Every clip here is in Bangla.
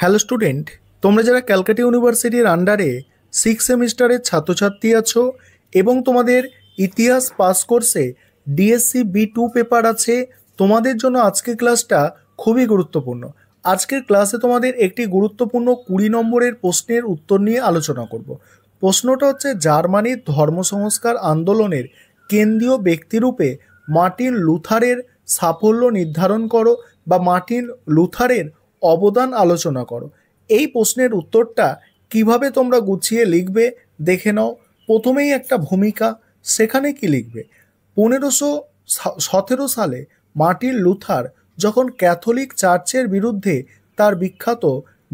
হ্যালো স্টুডেন্ট, তোমরা যারা ক্যালকাটা ইউনিভার্সিটির আন্ডারে 6 সেমিস্টারের ছাত্রছাত্রী আছো এবং তোমাদের ইতিহাস পাস কোর্সে ডিএসসি বি2 পেপার আছে, তোমাদের জন্য আজকের ক্লাসটা খুবই গুরুত্বপূর্ণ। আজকের ক্লাসে তোমাদের একটি গুরুত্বপূর্ণ 20 নম্বরের প্রশ্নের উত্তর নিয়ে আলোচনা করব। প্রশ্নটা হচ্ছে, জার্মানির ধর্ম সংস্কার আন্দোলনের কেন্দ্রীয় ব্যক্তিরূপে মার্টিন লুথারের সাফল্য নির্ধারণ করো বা মার্টিন লুথারের অবদান আলোচনা করো। এই প্রশ্নের উত্তরটা কিভাবে তোমরা গুছিয়ে লিখবে দেখে নাও। প্রথমেই একটা ভূমিকা, সেখানে কি লিখবে? 1517 সালে মার্টিন লুথার যখন ক্যাথলিক চার্চের বিরুদ্ধে তার বিখ্যাত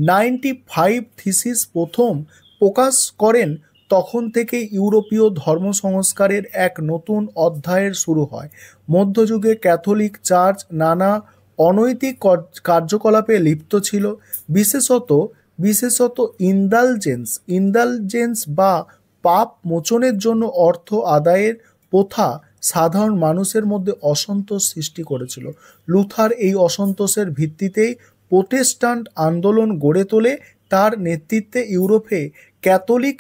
95 থিসিস প্রথম প্রকাশ করেন, তখন থেকে ইউরোপীয় ধর্ম সংস্কারের এক নতুন অধ্যায়ের শুরু হয়। মধ্যযুগে ক্যাথলিক চার্চ নানা অনৈতিক কার্যকলাপে লিপ্ত ছিল, বিশেষত ইন্ডালজেন্স বা পাপ মোচনের জন্য অর্থ আদায়ের প্রথা সাধারণ মানুষের মধ্যে অসন্তোষ সৃষ্টি করেছিল। লুথার এই অসন্তোষের ভিত্তিতেই প্রোটেস্ট্যান্ট আন্দোলন গড়ে তোলে। তার নেতৃত্বে ইউরোপে ক্যাথলিক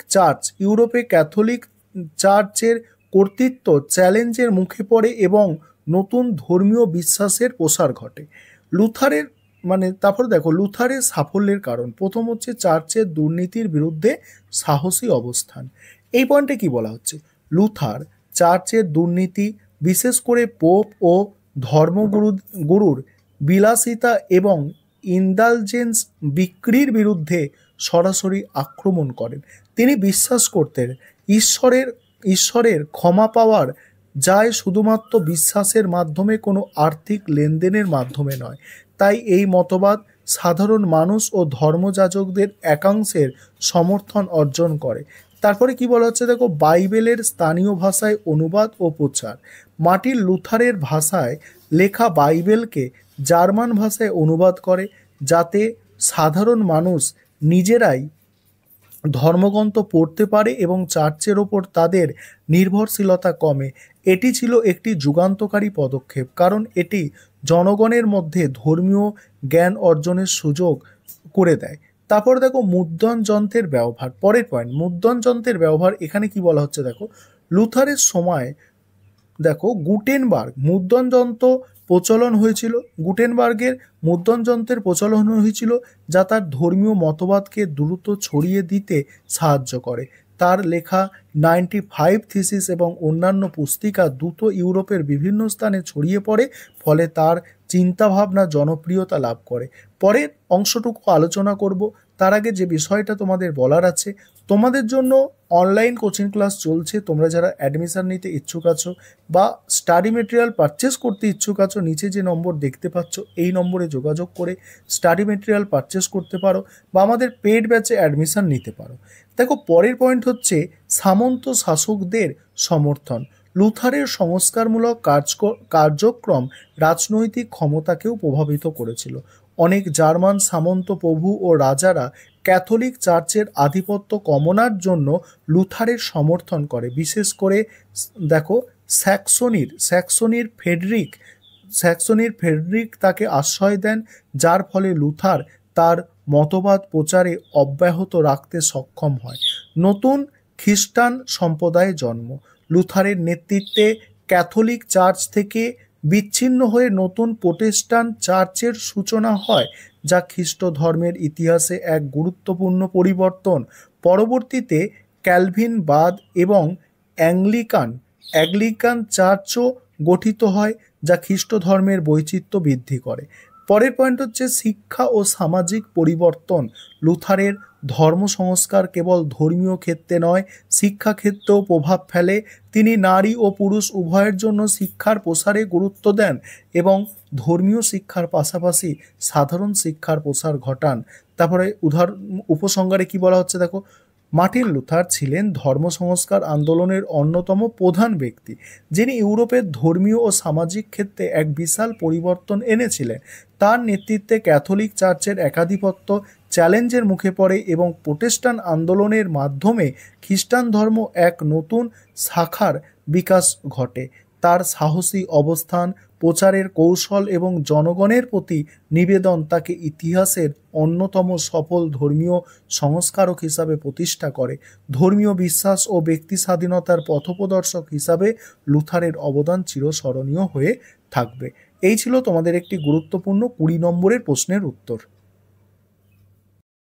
চার্চের কর্তৃত্ব চ্যালেঞ্জের মুখে পড়ে এবং নতুন ধর্মীয় বিশ্বাসের প্রসার ঘটে। লুথারের সাফল্যের কারণ। প্রথম হচ্ছে চার্চের দুর্নীতির বিরুদ্ধে সাহসী অবস্থান। এই পয়েন্টে কি বলা হচ্ছে? লুথার চার্চের দুর্নীতি, বিশেষ করে পোপ ও ধর্মগুরুর বিলাসিতা এবং ইন্ডালজেন্স বিক্রির বিরুদ্ধে সরাসরি আক্রমণ করেন। তিনি বিশ্বাস করতেন ঈশ্বরের ক্ষমা পাওয়ার যায় শুধুমাত্র বিশ্বাসের মাধ্যমে, কোনো আর্থিক লেনদেনের মাধ্যমে নয়। তাই এই মতবাদ সাধারণ মানুষ ও ধর্মযাজকদের একাংশের সমর্থন অর্জন করে। তারপরে কি বলা হচ্ছে দেখো, বাইবেলের স্থানীয় ভাষায় অনুবাদ ও প্রচার। মার্টিন লুথারের ভাষায় লেখা বাইবেলকে জার্মান ভাষায় অনুবাদ করে, যাতে সাধারণ মানুষ নিজেরাই ধর্মগ্রন্থ পড়তে পারে এবং চার্চের ওপর তাদের নির্ভরশীলতা কমে। এটি ছিল একটি যুগান্তকারী পদক্ষেপ, কারণ এটি জনগণের মধ্যে ধর্মীয় জ্ঞান অর্জনের সুযোগ করে দেয়। তারপর দেখো, মুদ্রণ যন্ত্রের ব্যবহার। পরের পয়েন্ট, মুদ্রণ যন্ত্রের ব্যবহার। এখানে কি বলা হচ্ছে দেখো, লুথারের সময় দেখো গুটেনবার্গ মুদ্রণ যন্ত্র প্রচলন হয়েছিল। গুটেনবার্গের মুদ্রণ যন্ত্রের প্রচলন হয়েছিল, যা তার ধর্মীয় মতবাদকে দ্রুত ছড়িয়ে দিতে সাহায্য করে। তার লেখা 95 থিসিস এবং অন্যান্য পুস্তিকা দ্রুত ইউরোপের বিভিন্ন স্থানে ছড়িয়ে পড়ে, ফলে তার চিন্তাভাবনা জনপ্রিয়তা লাভ করে। পরের অংশটুকু আলোচনা করব। তার আগে যে বিষয়টা তোমাদের বলার আছে, তোমাদের জন্য অনলাইন কোচিং ক্লাস চলছে। তোমরা যারা অ্যাডমিশন নিতে ইচ্ছুক আছো বা স্টাডি মেটেরিয়াল পারচেস করতে ইচ্ছুক আছো, নিচে যে নম্বর দেখতে পাচ্ছ এই নম্বরে যোগাযোগ করে স্টাডি মেটেরিয়াল পারচেস করতে পারো বা আমাদের পেড ব্যাচে অ্যাডমিশন নিতে পারো। দেখো, পরের পয়েন্ট হচ্ছে সামন্ত শাসকদের সমর্থন। লুথারের সংস্কারমূলক কার্যক্রম রাজনৈতিক ক্ষমতাকেও প্রভাবিত করেছিল। অনেক জার্মান সামন্ত প্রভু ও রাজারা ক্যাথলিক চার্চের আধিপত্য কমানোর জন্য লুথারের সমর্থন করে। বিশেষ করে দেখো, স্যাক্সনির ফ্রেডরিক তাকে আশ্রয় দেন, যার ফলে লুথার তার মতবাদ প্রচারে অব্যাহত রাখতে সক্ষম হয়। নতুন খ্রিস্টান সম্প্রদায়ের জন্ম। লুথারের নেতৃত্বে ক্যাথলিক চার্চ থেকে বিচ্ছিন্ন হয়ে নতুন প্রোটেস্ট্যান্ট চার্চের সূচনা হয়, যা খ্রিস্ট ধর্মের ইতিহাসে এক গুরুত্বপূর্ণ পরিবর্তন। পরবর্তীতে ক্যালভিনবাদ এবং অ্যাংলিকান চার্চও গঠিত হয়, যা খ্রিস্ট ধর্মের বৈচিত্র্য বৃদ্ধি করে। পরের পয়েন্ট হচ্ছে শিক্ষা ও সামাজিক পরিবর্তন। লুথারের ধর্ম সংস্কার কেবল ধর্মীয় ক্ষেত্রে নয়, শিক্ষা ক্ষেত্রেও প্রভাব ফেলে। তিনি নারী ও পুরুষ উভয়ের জন্য শিক্ষার প্রসারে গুরুত্ব দেন এবং ধর্মীয় শিক্ষার পাশাপাশি সাধারণ শিক্ষার প্রসার ঘটান। তারপরে উপসংহারে কি বলা হচ্ছে দেখো, মার্টিন লুথার ছিলেন ধর্ম সংস্কার আন্দোলনের অন্যতম প্রধান ব্যক্তি, যিনি ইউরোপের ধর্মীয় ও সামাজিক ক্ষেত্রে এক বিশাল পরিবর্তন এনেছিলেন। তার নেতৃত্বে ক্যাথলিক চার্চের একাধিপত্য চ্যালেঞ্জের মুখে পড়ে এবং প্রোটেস্ট্যান্ট আন্দোলনের মাধ্যমে খ্রিস্টান ধর্ম এক নতুন শাখার বিকাশ ঘটে। তার সাহসী অবস্থান, প্রচারের কৌশল এবং জনগণের প্রতি নিবেদন তাকে ইতিহাসের অন্যতম সফল ধর্মীয় সংস্কারক হিসাবে প্রতিষ্ঠা করে। ধর্মীয় বিশ্বাস ও ব্যক্তি স্বাধীনতার পথপ্রদর্শক হিসাবে লুথারের অবদান চিরস্মরণীয় হয়ে থাকবে। এই ছিল তোমাদের একটি গুরুত্বপূর্ণ 20 নম্বরের প্রশ্নের উত্তর।